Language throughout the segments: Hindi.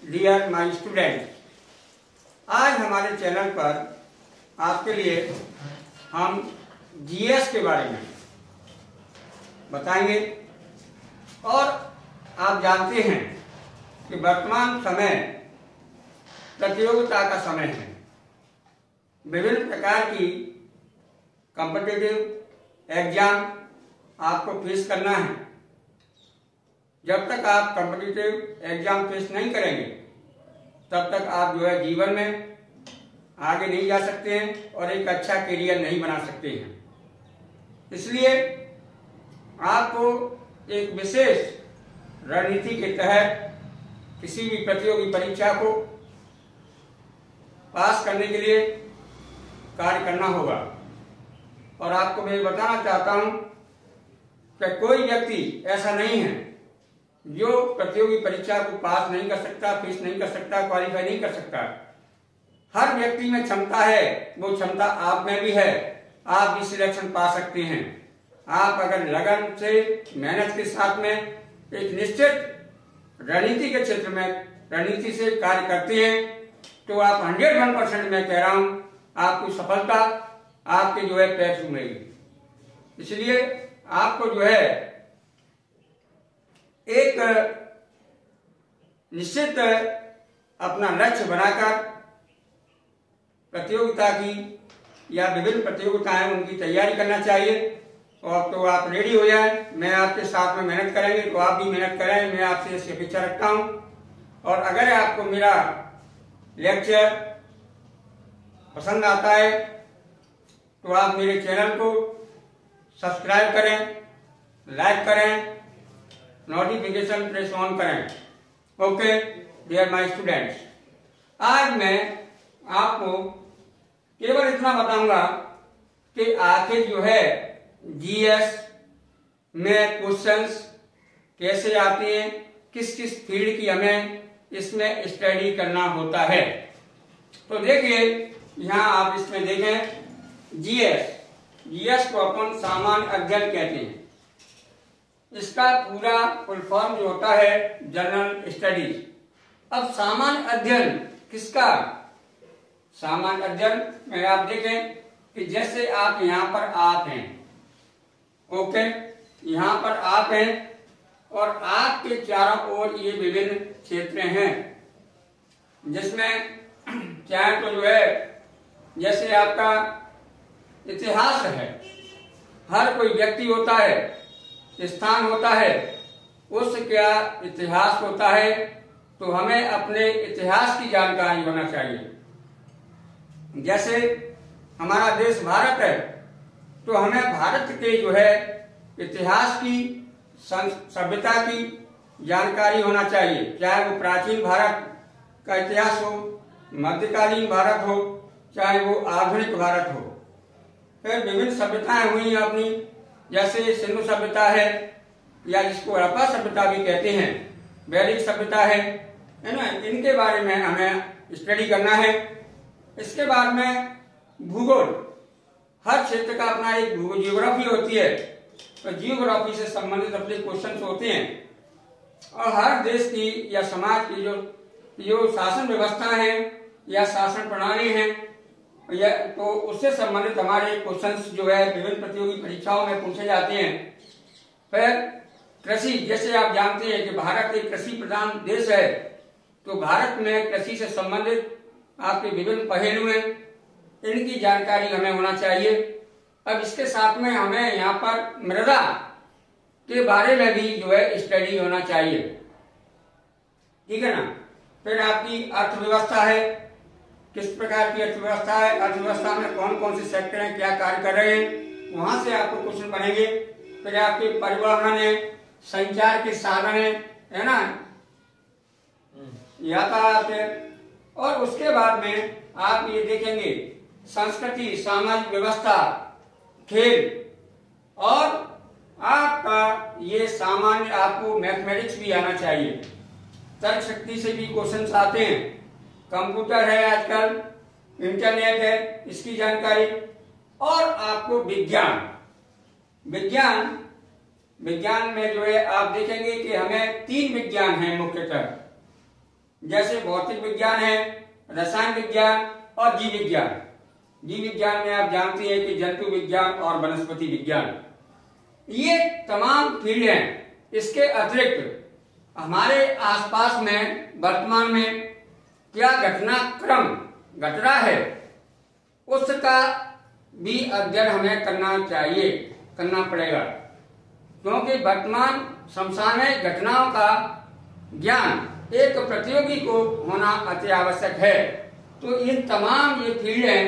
डियर माय स्टूडेंट, आज हमारे चैनल पर आपके लिए हम जीएस के बारे में बताएंगे। और आप जानते हैं कि वर्तमान समय प्रतियोगिता का समय है। विभिन्न प्रकार की कॉम्पिटिटिव एग्जाम आपको फेस करना है। जब तक आप कॉम्पिटिटिव एग्जाम फेस नहीं करेंगे तब तक आप जीवन में आगे नहीं जा सकते हैं और एक अच्छा करियर नहीं बना सकते हैं। इसलिए आपको एक विशेष रणनीति के तहत किसी भी प्रतियोगी परीक्षा को पास करने के लिए कार्य करना होगा। और आपको मैं बताना चाहता हूं कि कोई व्यक्ति ऐसा नहीं है जो प्रतियोगी परीक्षा को पास नहीं कर सकता, फेस नहीं कर सकता, क्वालिफाई नहीं कर सकता। हर व्यक्ति में क्षमता है, वो क्षमता आप में भी है। आप भी सिलेक्शन पा सकते हैं। आप अगर लगन से, मेहनत के साथ में एक निश्चित रणनीति के क्षेत्र में रणनीति से कार्य करते हैं तो आप 101% मैं कह रहा हूं आपको सफलता आपके पैर छूएगी। इसलिए आपको एक निश्चित अपना लक्ष्य बनाकर प्रतियोगिता की या विभिन्न प्रतियोगिताएं उनकी तैयारी करना चाहिए। और तो आप रेडी हो जाए, मैं आपके साथ में मेहनत करेंगे तो आप भी मेहनत करें, मैं आपसे इसकी अपेक्षा रखता हूं। और अगर आपको मेरा लेक्चर पसंद आता है तो आप मेरे चैनल को सब्सक्राइब करें, लाइक करें, नोटिफिकेशन प्रेस ऑन करें। ओके डियर माय स्टूडेंट्स, आज मैं आपको केवल इतना बताऊंगा कि आखिर जीएस में क्वेश्चंस कैसे आते हैं, किस किस फील्ड की हमें इसमें स्टडी करना होता है। तो देखिए यहाँ आप इसमें देखें जीएस को अपन सामान्य अध्ययन कहते हैं। इसका पूरा फुल फॉर्म जो होता है जनरल स्टडीज। अब सामान्य अध्ययन किसका? सामान्य अध्ययन में आप देखें कि जैसे आप यहाँ पर आप हैं, ओके, यहाँ पर आप हैं और आपके चारों ओर ये विभिन्न क्षेत्र हैं जिसमें चाहे तो जैसे आपका इतिहास है। हर कोई व्यक्ति होता है, स्थान होता है, उस क्या इतिहास होता है, तो हमें अपने इतिहास की जानकारी होना चाहिए। जैसे हमारा देश भारत है तो हमें भारत के इतिहास की, सभ्यता की जानकारी होना चाहिए। चाहे वो प्राचीन भारत का इतिहास हो, मध्यकालीन भारत हो, चाहे वो आधुनिक भारत हो। फिर विभिन्न सभ्यताएं हुई अपनी, जैसे सिंधु सभ्यता है या जिसको हड़प्पा सभ्यता भी कहते हैं, वैदिक सभ्यता है ना। इनके बारे में हमें स्टडी करना है। इसके बाद में भूगोल, हर क्षेत्र का अपना एक जियोग्राफी होती है, तो जियोग्राफी से संबंधित अपने क्वेश्चंस होते हैं। और हर देश की या समाज की जो शासन व्यवस्था है या शासन प्रणाली है या तो उससे संबंधित हमारे क्वेश्चंस विभिन्न प्रतियोगी परीक्षाओं में पूछे जाते हैं। फिर कृषि, जैसे आप जानते हैं कि भारत एक कृषि प्रधान देश है, तो भारत में कृषि से संबंधित आपके विभिन्न पहलू हैं, इनकी जानकारी हमें होना चाहिए। अब इसके साथ में हमें यहाँ पर मृदा के बारे में भी स्टडी होना चाहिए, ठीक है ना। फिर आपकी अर्थव्यवस्था है, किस प्रकार की अर्थव्यवस्था है, अर्थव्यवस्था में कौन कौन से सेक्टर हैं, क्या कार्य कर रहे हैं, वहां से आपको क्वेश्चन बनेंगे। फिर आपके परिवहन है, संचार के साधन है ना, यातायात है। और उसके बाद में आप ये देखेंगे संस्कृति, सामाजिक व्यवस्था, खेल, और आपका ये सामान्य आपको मैथमेटिक्स भी आना चाहिए। तर्क शक्ति से भी क्वेश्चंस आते हैं। कंप्यूटर है आजकल, इंटरनेट है, इसकी जानकारी। और आपको विज्ञान में आप देखेंगे कि हमें 3 विज्ञान हैं मुख्यतः। जैसे भौतिक विज्ञान है, रसायन विज्ञान और जीव विज्ञान। जीव विज्ञान में आप जानते हैं कि जंतु विज्ञान और वनस्पति विज्ञान, ये तमाम फील्ड हैं। इसके अतिरिक्त हमारे आसपास में वर्तमान में क्या घटनाक्रम घट रहा है, उसका भी अध्ययन हमें करना चाहिए, करना पड़ेगा, क्योंकि वर्तमान समसामयिक घटनाओं का ज्ञान एक प्रतियोगी को होना अति आवश्यक है। तो इन तमाम ये फील्ड हैं,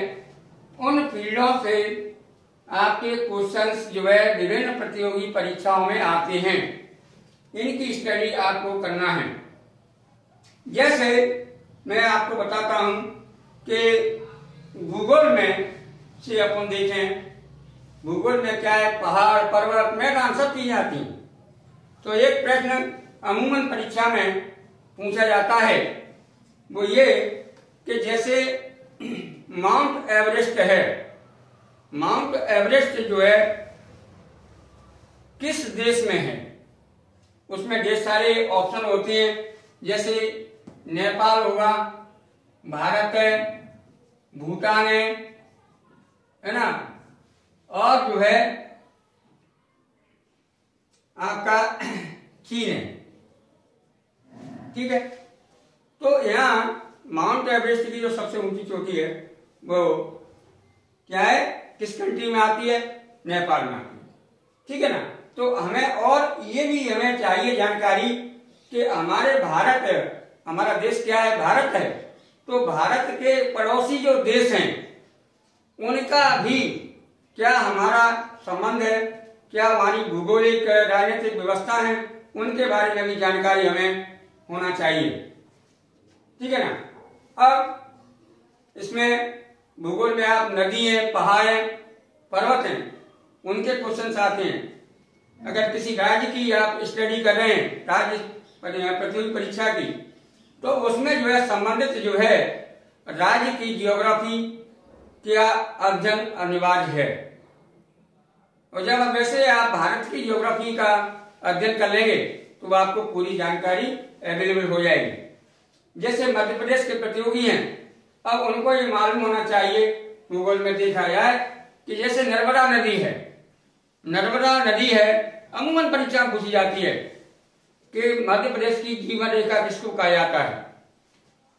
उन फील्डों से आपके क्वेश्चंस जो है विभिन्न प्रतियोगी परीक्षाओं में आते हैं, इनकी स्टडी आपको करना है। जैसे मैं आपको बताता हूं कि भूगोल में से अपन देखें, भूगोल में क्या है, पहाड़, पर्वत, मैदान सब चीजें आती हैं। तो एक प्रश्न अमूमन परीक्षा में पूछा जाता है, वो ये कि जैसे माउंट एवरेस्ट है, माउंट एवरेस्ट जो है किस देश में है? उसमें ढेर सारे ऑप्शन होते हैं, जैसे नेपाल होगा, भारत है, भूटान है ना, और जो है आपका चीन है। ठीक है, तो यहाँ माउंट एवरेस्ट की जो सबसे ऊंची चोटी है वो क्या है, किस कंट्री में आती है? नेपाल में आती है। ठीक है ना। तो हमें और ये भी हमें चाहिए जानकारी कि हमारे भारत, हमारा देश क्या है? भारत है। तो भारत के पड़ोसी जो देश हैं उनका भी क्या हमारा संबंध है, क्या हमारी भौगोलिक राजनीतिक व्यवस्था है, उनके बारे में भी जानकारी हमें होना चाहिए। ठीक है ना। अब इसमें भूगोल में आप नदी है, पहाड़ है, पर्वत हैं, उनके क्वेश्चन आते हैं। अगर किसी राज्य की आप स्टडी कर रहे हैं, राज्य प्रतियोगी परीक्षा की, तो उसमें जो है संबंधित जो है राज्य की जियोग्राफी का अध्ययन अनिवार्य है। और जब वैसे आप भारत की जियोग्राफी का अध्ययन कर लेंगे तो आपको पूरी जानकारी अवेलेबल हो जाएगी। जैसे मध्य प्रदेश के प्रतियोगी हैं, अब उनको ये मालूम होना चाहिए, भूगोल में देखा जाए कि जैसे नर्मदा नदी है, नर्मदा नदी है, अमूमन परीक्षा पूछी जाती है कि मध्य प्रदेश की जीवन रेखा किसको कहा जाता है?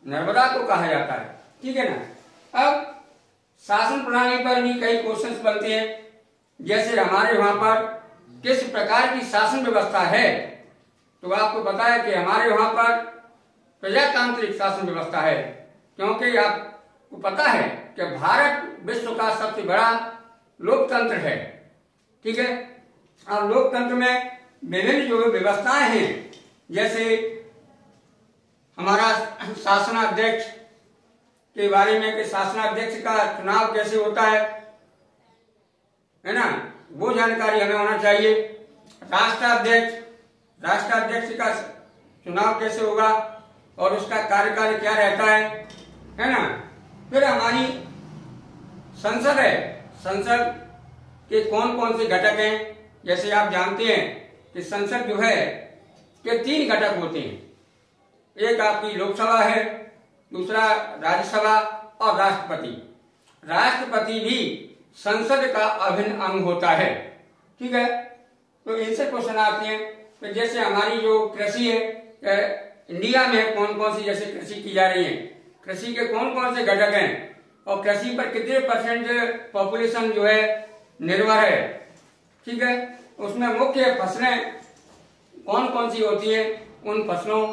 नर्मदा को कहा जाता है। ठीक है ना। अब शासन प्रणाली पर भी कई क्वेश्चंस बनते हैं, जैसे हमारे वहां पर किस प्रकार की शासन व्यवस्था है। तो आपको पता है कि हमारे वहां पर प्रजातांत्रिक शासन व्यवस्था है, क्योंकि आपको पता है कि भारत विश्व का सबसे बड़ा लोकतंत्र है। ठीक है। अब लोकतंत्र में विभिन्न जो व्यवस्थाएं हैं, जैसे हमारा शासनाध्यक्ष के बारे में कि शासनाध्यक्ष का चुनाव कैसे होता है ना, वो जानकारी हमें होना चाहिए। राष्ट्राध्यक्ष का चुनाव कैसे होगा और उसका कार्यकाल क्या रहता है ना। फिर हमारी संसद है, संसद के कौन कौन से घटक हैं। जैसे आप जानते हैं कि संसद जो है के 3 घटक होते हैं, एक आपकी लोकसभा है, दूसरा राज्यसभा और राष्ट्रपति। राष्ट्रपति भी संसद का अभिन्न अंग होता है। ठीक है। तो इनसे क्वेश्चन आते हैं। तो जैसे हमारी जो कृषि है, इंडिया में कौन कौन सी जैसे कृषि की जा रही है, कृषि के कौन कौन से घटक हैं और कृषि पर कितने % पॉपुलेशन जो है निर्भर है। ठीक है। उसमें मुख्य फसलें कौन कौन सी होती है, उन फसलों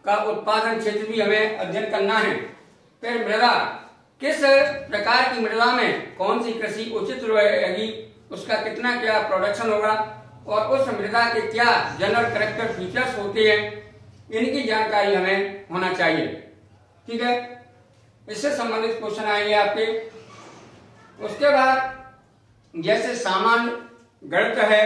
का उत्पादन क्षेत्र भी हमें अध्ययन करना है। फिर मृदा, किस प्रकार की मृदा में कौन सी कृषि उचित रहेगी, उसका कितना क्या प्रोडक्शन होगा और उस मृदा के क्या जनरल कैरेक्टर फीचर्स होते हैं, इनकी जानकारी हमें होना चाहिए। ठीक है। इससे संबंधित क्वेश्चन आएंगे आपके। उसके बाद जैसे सामान्य गणित है,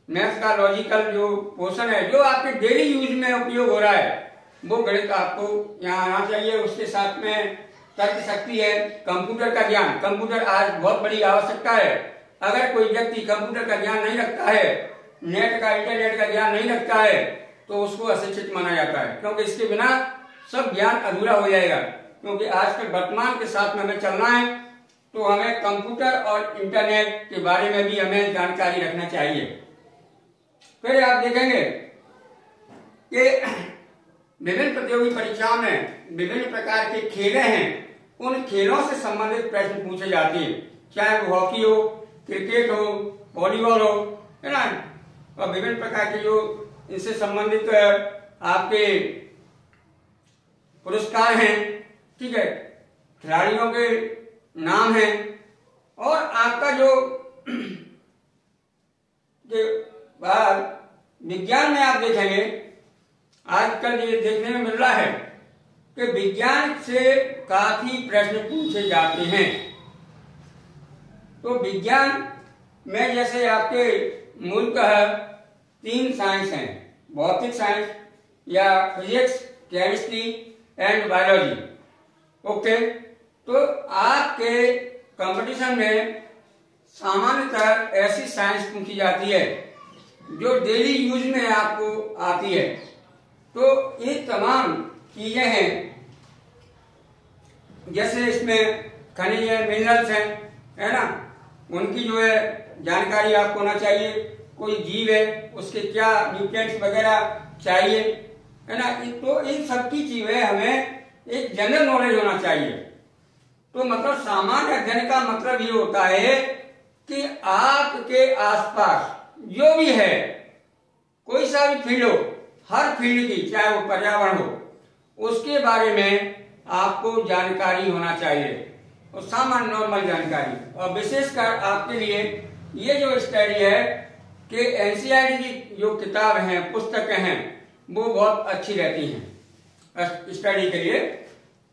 मैथ्स का लॉजिकल जो क्वेश्चन है जो आपके डेली यूज में उपयोग हो रहा है, वो गणित आपको यहाँ आना चाहिए। उसके साथ में तर्क शक्ति है, कंप्यूटर का ज्ञान। कंप्यूटर आज बहुत बड़ी आवश्यकता है। अगर कोई व्यक्ति कंप्यूटर का ज्ञान नहीं रखता है, नेट का, इंटरनेट का ज्ञान नहीं रखता है, तो उसको अशिक्षित माना जाता है, क्योंकि इसके बिना सब ज्ञान अधूरा हो जाएगा, क्योंकि आजकल वर्तमान के साथ में हमें चलना है, तो हमें कंप्यूटर और इंटरनेट के बारे में भी हमें जानकारी रखना चाहिए। फिर आप देखेंगे कि विभिन्न प्रतियोगी परीक्षाओं में विभिन्न प्रकार के खेलें हैं, उन खेलों से संबंधित प्रश्न पूछे जाते हैं, चाहे वो हॉकी हो, क्रिकेट हो, वॉलीबॉल हो, है ना, और विभिन्न प्रकार के जो इनसे संबंधित आपके पुरस्कार हैं, ठीक है, खिलाड़ियों के नाम हैं, और आपका जो विज्ञान में आप देखेंगे आजकल ये देखने में मिल रहा है कि विज्ञान से काफी प्रश्न पूछे जाते हैं। तो विज्ञान में जैसे आपके मूलतः 3 साइंस हैं, भौतिक साइंस या physics, chemistry and biology. Okay, तो आपके कंपटीशन में सामान्यतः ऐसी साइंस पूछी जाती है जो डेली यूज में आपको आती है। तो ये तमाम चीजें हैं, जैसे इसमें खनिज है, मिनरल्स हैं, है ना, उनकी जो है जानकारी आपको होना चाहिए। कोई जीव है, उसके क्या न्यूट्रिएंट्स वगैरह चाहिए, है ना, तो इन सब की चीजें हमें एक जनरल नॉलेज होना चाहिए। तो मतलब सामान्य अध्ययन का मतलब ये होता है कि आपके आसपास जो भी है, कोई सा भी फील्ड हो, हर फील्ड की, चाहे वो पर्यावरण हो, उसके बारे में आपको जानकारी होना चाहिए, और सामान्य नॉर्मल जानकारी। और विशेषकर आपके लिए ये जो स्टडी है कि एनसीईआरटी की जो किताब हैं, पुस्तकें हैं, वो बहुत अच्छी रहती हैं स्टडी के लिए।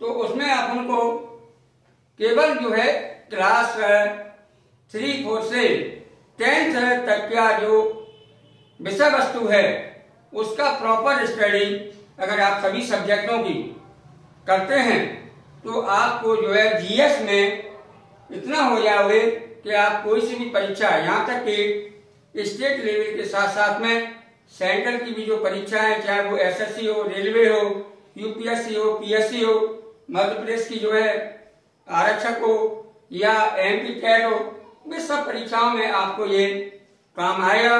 तो उसमें आप उनको केवल जो है क्लास 3, 4 से 10th तक का जो विषय वस्तु है उसका प्रॉपर स्टडी अगर आप सभी सब्जेक्टों की करते हैं तो आपको जो है जीएस में इतना हो जाओगे कि आप कोई सी भी परीक्षा, यहाँ तक कि स्टेट लेवल के साथ साथ में सेंट्रल की भी जो परीक्षा है, चाहे वो एसएससी हो, रेलवे हो, यूपीएससी हो, पीएससी हो, मध्य प्रदेश की जो है आरक्षक हो या एमपी कैट हो, वे सब परीक्षाओं में आपको ये काम आएगा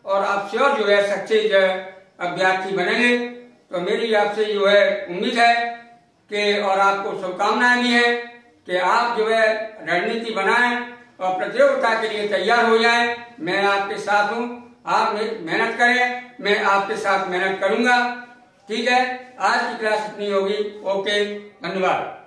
और आप श्योर जो है सक्सेस अभ्यर्थी बनेंगे। तो मेरी आपसे जो है उम्मीद है कि, और आपको शुभकामनाएं भी है कि आप जो है रणनीति बनाएं और प्रतियोगिता के लिए तैयार हो जाएं। मैं आपके साथ हूं, आप मेहनत करें, मैं आपके साथ मेहनत करूंगा। ठीक है, आज की क्लास इतनी होगी। ओके, धन्यवाद।